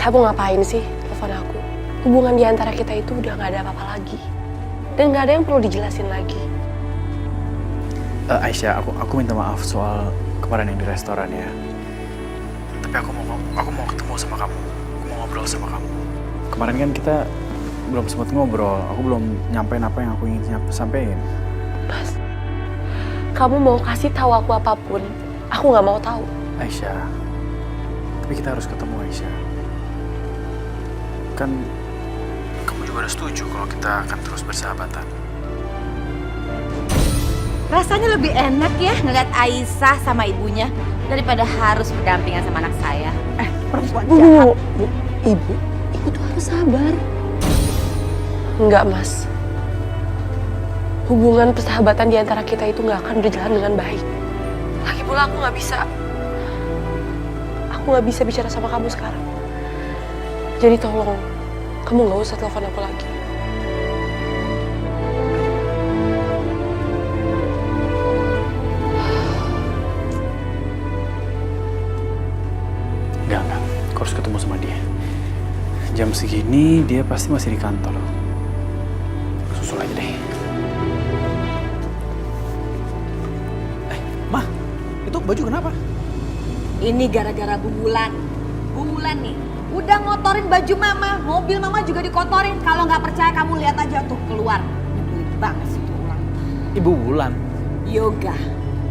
Kamu ngapain sih telepon aku? Hubungan di antara kita itu udah gak ada apa-apa lagi. Dan gak ada yang perlu dijelasin lagi. Aisyah, aku minta maaf soal kemarin yang di restoran ya. Tapi aku mau ketemu sama kamu. Aku mau ngobrol sama kamu. Kemarin kan kita belum sempat ngobrol. Aku belum nyampein apa yang aku ingin sampein. Mas, kamu mau kasih tahu aku apapun, aku gak mau tahu. Aisyah, tapi kita harus ketemu Aisyah. Kan kamu juga udah setuju kalau kita akan terus bersahabatan. Rasanya lebih enak ya ngeliat Aisyah sama ibunya daripada harus berdampingan sama anak saya. Perempuan jahat. Ibu tuh harus sabar. Enggak, Mas. Hubungan persahabatan di antara kita itu gak akan berjalan dengan baik. Lagi pula aku gak bisa bicara sama kamu sekarang. Jadi tolong, kamu gak usah telepon aku lagi. Enggak. Aku harus ketemu sama dia. Jam segini dia pasti masih di kantor. Susul aja deh. Ma, itu baju kenapa? Ini gara-gara Bu Wulan. Bu Wulan nih udah ngotorin baju mama, mobil mama juga dikotorin. Kalau nggak percaya kamu lihat aja tuh keluar. Nyebelin banget sih tuh orang. Ibu Wulan. Yoga,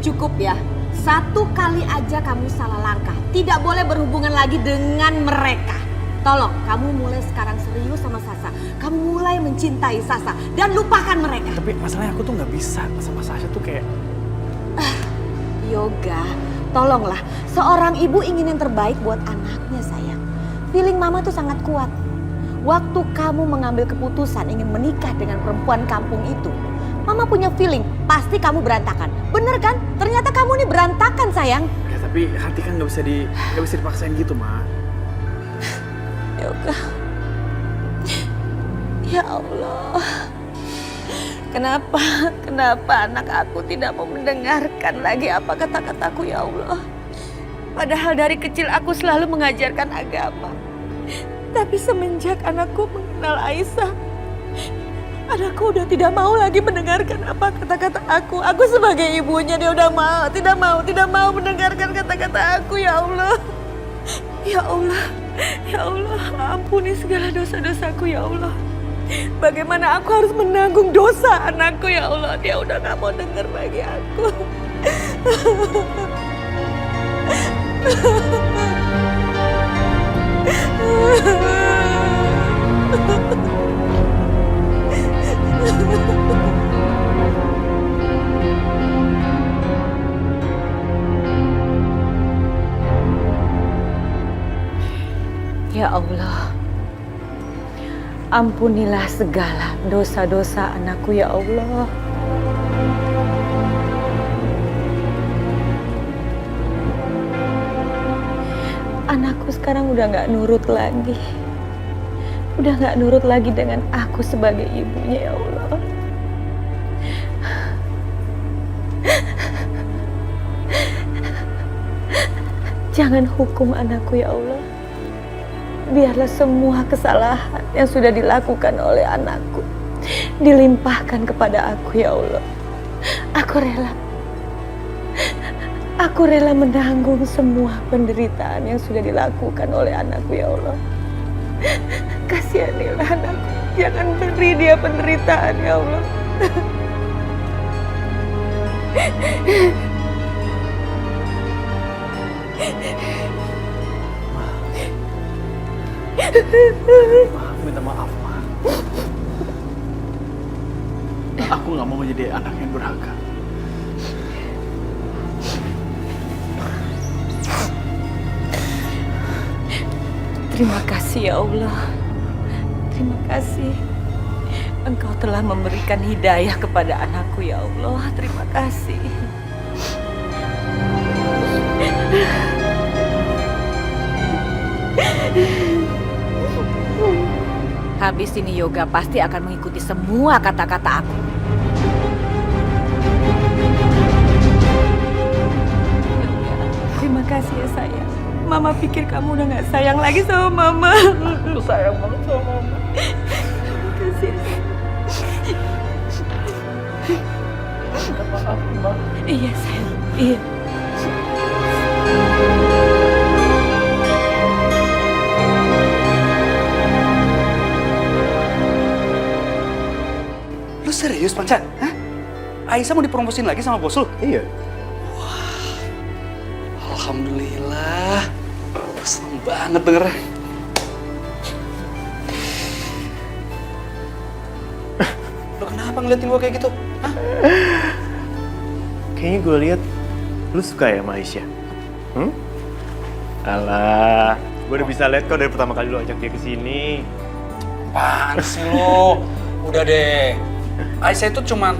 cukup ya. Satu kali aja kamu salah langkah. Tidak boleh berhubungan lagi dengan mereka. Tolong, kamu mulai sekarang serius sama Sasa. Kamu mulai mencintai Sasa dan lupakan mereka. Tapi masalahnya aku tuh nggak bisa sama Sasha tuh kayak. Yoga, tolonglah. Seorang ibu ingin yang terbaik buat anaknya, sayang. Feeling mama tuh sangat kuat. Waktu kamu mengambil keputusan ingin menikah dengan perempuan kampung itu, mama punya feeling pasti kamu berantakan. Bener kan? Ternyata kamu nih berantakan, sayang. Ya tapi hati kan nggak bisa dipaksain gitu, Ma. Yoga, ya Allah, kenapa anak aku tidak mau mendengarkan lagi apa kata-kataku, ya Allah. Padahal dari kecil aku selalu mengajarkan agama. Tapi semenjak anakku mengenal Aisyah, anakku udah tidak mau lagi mendengarkan apa kata-kata aku. Aku sebagai ibunya dia udah tidak mau mendengarkan kata-kata aku, ya Allah. Ya Allah, ampuni segala dosa-dosaku, ya Allah. Bagaimana aku harus menanggung dosa anakku, ya Allah. Dia udah gak mau denger lagi aku. Ya Allah, ampunilah segala dosa-dosa anakku, ya Allah. Anakku sekarang udah gak nurut lagi. Udah gak nurut lagi dengan aku sebagai ibunya, ya Allah. Jangan hukum anakku, ya Allah. Biarlah semua kesalahan yang sudah dilakukan oleh anakku dilimpahkan kepada aku, ya Allah. Aku rela menanggung semua penderitaan yang sudah dilakukan oleh anakku, ya Allah. Kasihanilah anakku, jangan beri dia penderitaan, ya Allah. Aku minta maaf, Ma. Aku nggak mau jadi anak yang durhaka. Terima kasih, ya Allah. Terima kasih. Engkau telah memberikan hidayah kepada anakku, ya Allah. Terima kasih. Habis ini Yoga pasti akan mengikuti semua kata-kata aku. Yoga, terima kasih ya sayang. Mama pikir kamu udah gak sayang lagi sama Mama. Aku sayang banget sama Mama. Kasih. Minta maaf, Ma. Iya sayang, iya. Lu serius, Panca? Hah? Aisyah mau dipromosin lagi sama bos lu? Iya. Alhamdulillah. Seneng banget dengernya. Lu kenapa ngeliatin gua kayak gitu? Hah? Kayaknya gue lihat lu suka ya sama Aisyah. Alah, gue udah bisa lihat kok dari pertama kali lu ajak dia ke sini. Apaan sih lu? Udah deh. Aisyah itu cuma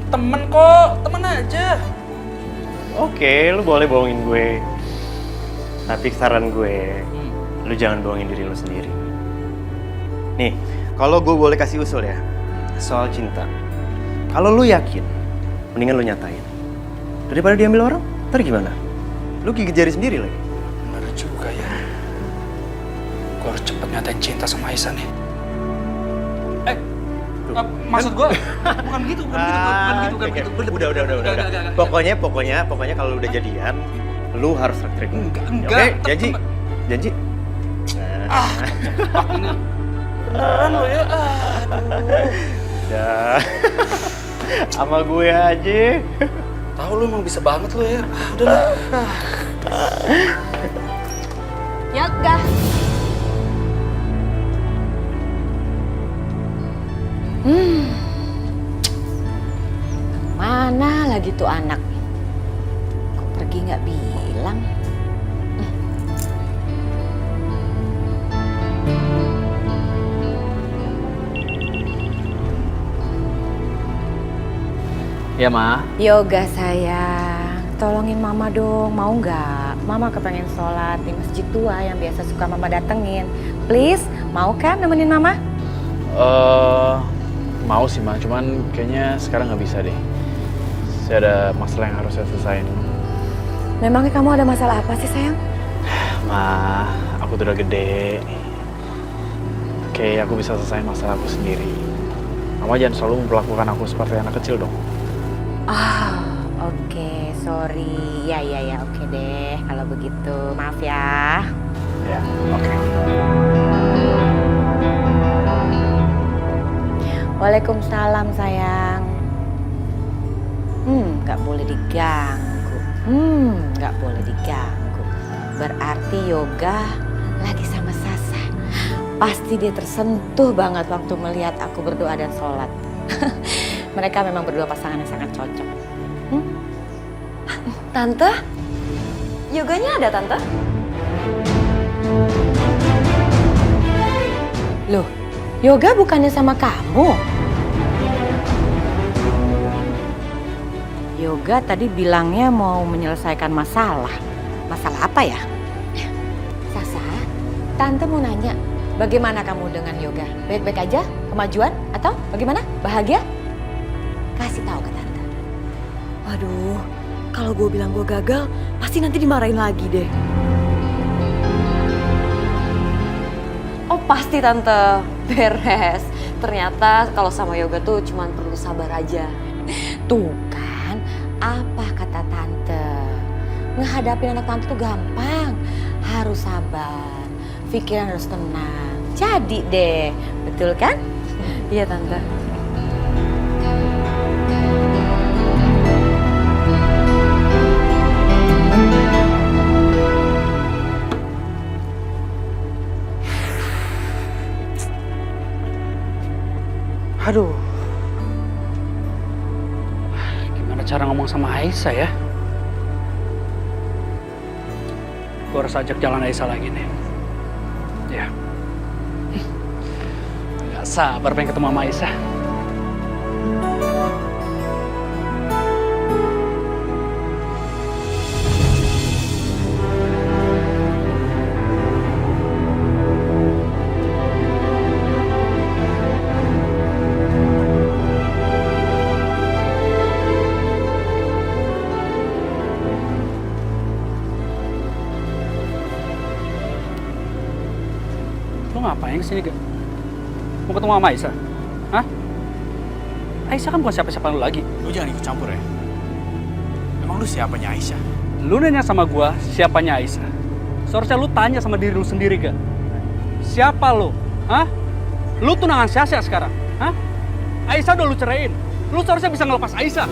temen kok, temen aja. Oke, lu boleh bohongin gue. Tapi saran gue, lu jangan bohongin diri lu sendiri. Nih, kalau gue boleh kasih usul ya, soal cinta. Kalau lu yakin, mendingan lu nyatain. Daripada diambil orang, ntar gimana? Lu gigit jari sendiri lagi. Bener juga ya. Gua harus cepet nyatain cinta sama Aisyah nih. Maksud gua bukan gitu, bukan gitu. Udah. Pokoknya kalau lu udah jadian, lu harus traktir gue. Enggak. Oke, janji. Jebak ini. Beneran lo ya. Aduh. Udah. Sama gue aja. Tahu lu emang bisa banget lo ya. Udah lah. Yoga. Mana lagi tuh anak? Kok pergi nggak bilang? Ya, Ma. Yoga sayang, tolongin Mama dong, mau nggak? Mama kepengen sholat di masjid tua yang biasa suka Mama datengin. Please, mau kan nemenin Mama? Mau sih, Ma. Cuman kayaknya sekarang nggak bisa deh. Saya ada masalah yang harus saya selesaiin. Memangnya kamu ada masalah apa sih sayang? Ma, aku tuh udah gede. Oke, aku bisa selesai masalah aku sendiri. Mama jangan selalu memperlakukan aku seperti anak kecil dong. Oke, sorry. Ya, oke deh kalau begitu. Maaf ya. Ya, oke. Waalaikumsalam sayang. Nggak boleh diganggu. Nggak boleh diganggu. Berarti Yoga lagi sama Sasa. Pasti dia tersentuh banget waktu melihat aku berdoa dan sholat. Mereka memang berdua pasangan yang sangat cocok. Tante? Yoganya ada, Tante? Loh, Yoga bukannya sama kamu? Yoga tadi bilangnya mau menyelesaikan masalah. Masalah apa ya? Sasa, Tante mau nanya, bagaimana kamu dengan Yoga? Baik-baik aja? Kemajuan? Atau bagaimana? Bahagia? Kasih tahu ke Tante. Waduh, kalau gue bilang gue gagal, pasti nanti dimarahin lagi deh. Oh pasti Tante, beres. Ternyata kalau sama Yoga tuh cuma perlu sabar aja. Tuh kan, apa kata Tante? Ngehadapin anak Tante tuh gampang. Harus sabar, pikiran harus tenang. Jadi deh, betul kan? Iya Tante. Aduh. Gimana cara ngomong sama Aisyah ya? Gue harus ajak jalan Aisyah lagi nih. Ya. Gak sabar pengen ketemu sama Aisyah. Lo ngapain kesini, Gak? Mau ketemu sama Aisyah? Hah? Aisyah kan bukan siapa-siapa lu lagi. Lu jangan ikut campur ya. Emang lu siapanya Aisyah? Lu nanya sama gua siapanya Aisyah. Seharusnya lu tanya sama diri lu sendiri, Gak? Siapa lu? Hah? Lu tunangan Syasya sekarang? Hah? Aisyah udah lu ceraiin. Lu seharusnya bisa ngelepas Aisyah.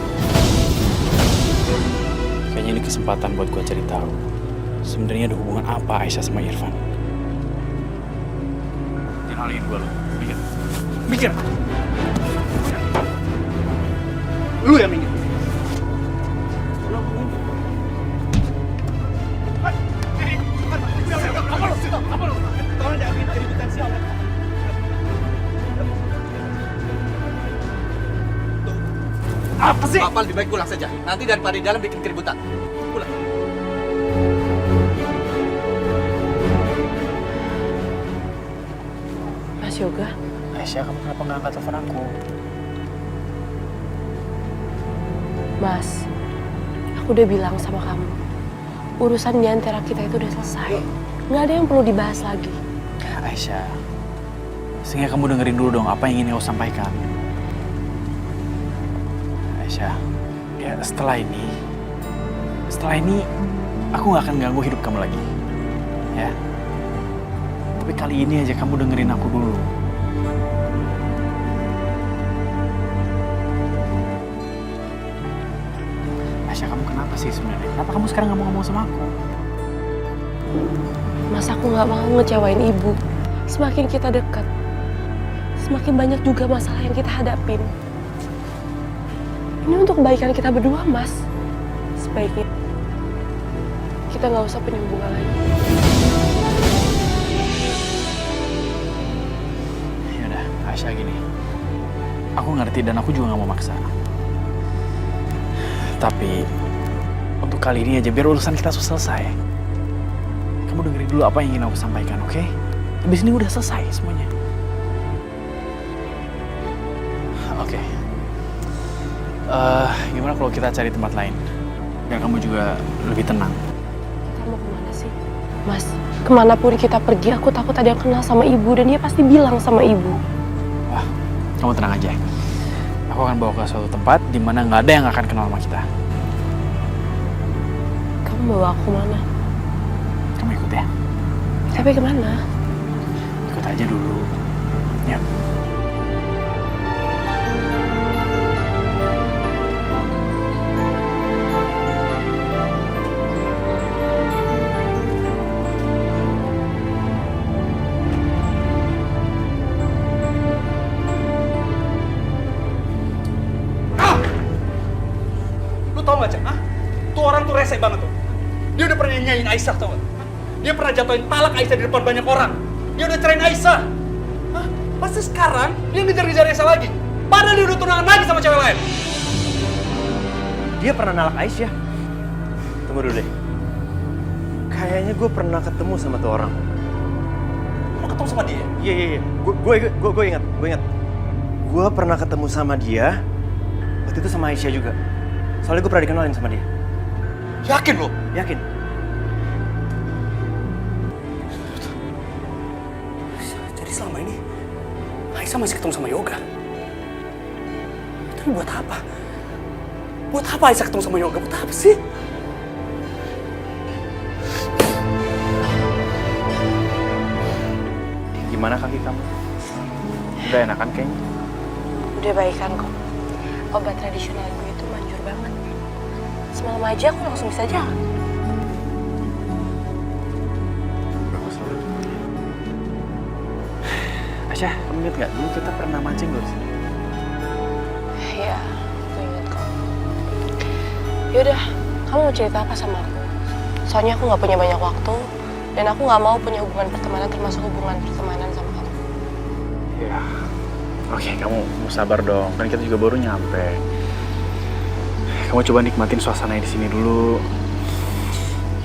Kayaknya ini kesempatan buat gua cari tahu. Sebenarnya ada hubungan apa Aisyah sama Irfan? Kenalin gua lu. Mikir. Mikir. Lu yang minggir. Apa sih? Bapak lebih baik pulang saja. Nanti daripada di dalam bikin keributan. Pulang. Mas Yoga, Aisyah, kamu kenapa nggak angkat telepon aku? Mas, aku udah bilang sama kamu, urusan di antara kita itu udah selesai. Nggak ada yang perlu dibahas lagi. Aisyah, sehingga kamu dengerin dulu dong apa yang ingin aku sampaikan. Aisyah, ya setelah ini aku nggak akan ganggu hidup kamu lagi, ya. Tapi kali ini aja kamu dengerin aku dulu. Aisyah, kamu kenapa sih sebenarnya? Kenapa kamu sekarang nggak mau ngomong sama aku? Mas, aku nggak mau ngecewain ibu. Semakin kita dekat, semakin banyak juga masalah yang kita hadapin. Ini untuk kebaikan kita berdua, Mas. Sebaiknya kita nggak usah punya hubungan lagi. Yaudah, Aisyah gini. Aku ngerti dan aku juga nggak mau maksa. Tapi untuk kali ini aja biar urusan kita selesai. Kamu dengerin dulu apa yang ingin aku sampaikan, oke? Habis ini udah selesai semuanya. Oke. Gimana kalau kita cari tempat lain? Biar kamu juga lebih tenang. Kita mau kemana sih? Mas, kemanapun kita pergi, aku takut ada yang kenal sama ibu dan dia pasti bilang sama ibu. Wah, kamu tenang aja. Aku akan bawa ke suatu tempat di mana nggak ada yang akan kenal sama kita. Kamu bawa aku mana? Kamu ikut ya? Tapi kemana? Ikut aja dulu. Ya. Lu tau gak, Cak? Tuh orang tuh rese banget tuh. Dia udah pernah nyanyiin Aisyah, tau gak? Dia pernah jatuhin talak Aisyah di depan banyak orang. Dia udah cerain Aisyah. Hah? Pasti sekarang dia ngejar-ngejar Aisyah lagi. Padahal dia udah tunangan lagi sama cewek lain. Dia pernah nalak Aisyah. Tunggu dulu deh. Kayaknya gue pernah ketemu sama tuh orang. Mau ketemu sama dia? Iya. Gue ingat. Gue pernah ketemu sama dia. Waktu itu sama Aisyah juga. Soalnya gue pernah dikenalin sama dia. Yakin lo? Yakin? Jadi selama ini Aisyah masih ketemu sama Yoga. Tapi buat apa? Buat apa Aisyah ketemu sama Yoga? Buat apa sih? Gimana kaki kamu? Udah enakan kayaknya? Udah baikan kok. Obat tradisional gue itu manjur banget. Semalam aja aku langsung bisa jalan. Bagus loh. Aisyah, kamu inget gak? Dulu kita pernah mancing loh di sini. Iya, aku inget kok. Yaudah, kamu mau cerita apa sama aku? Soalnya aku nggak punya banyak waktu dan aku nggak mau punya hubungan pertemanan termasuk hubungan pertemanan sama kamu. Ya. Oke, kamu sabar dong. Kan kita juga baru nyampe. Kamu coba nikmatin suasana di sini dulu.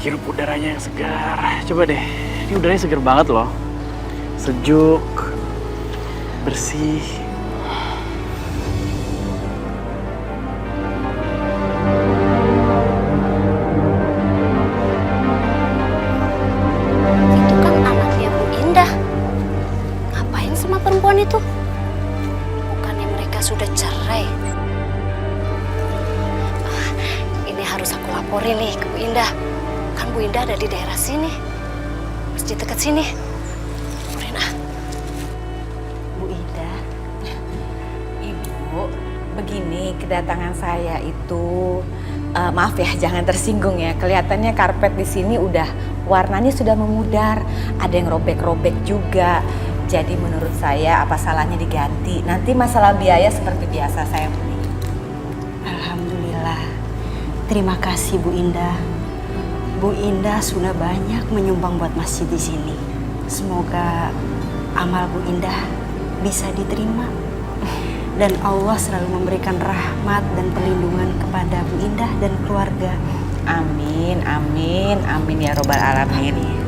Hirup udaranya yang segar. Coba deh. Ini udaranya segar banget loh. Sejuk, bersih. Itu kan anaknya Bu Indah. perempuan itu? Bukannya mereka sudah cerai? Ini harus aku laporin nih ke Bu Indah. Kan Bu Indah ada di daerah sini. Masjid dekat sini. Laporin ah. Bu Ida, Ibu, begini kedatangan saya itu, maaf ya, jangan tersinggung ya. Kelihatannya karpet di sini udah warnanya sudah memudar, ada yang robek-robek juga. Jadi menurut saya apa salahnya diganti? Nanti masalah biaya seperti biasa saya beli. Alhamdulillah. Terima kasih Bu Indah. Bu Indah sudah banyak menyumbang buat masjid di sini. Semoga amal Bu Indah bisa diterima. Dan Allah selalu memberikan rahmat dan perlindungan kepada Bu Indah dan keluarga. Amin, amin, amin ya robbal alamin.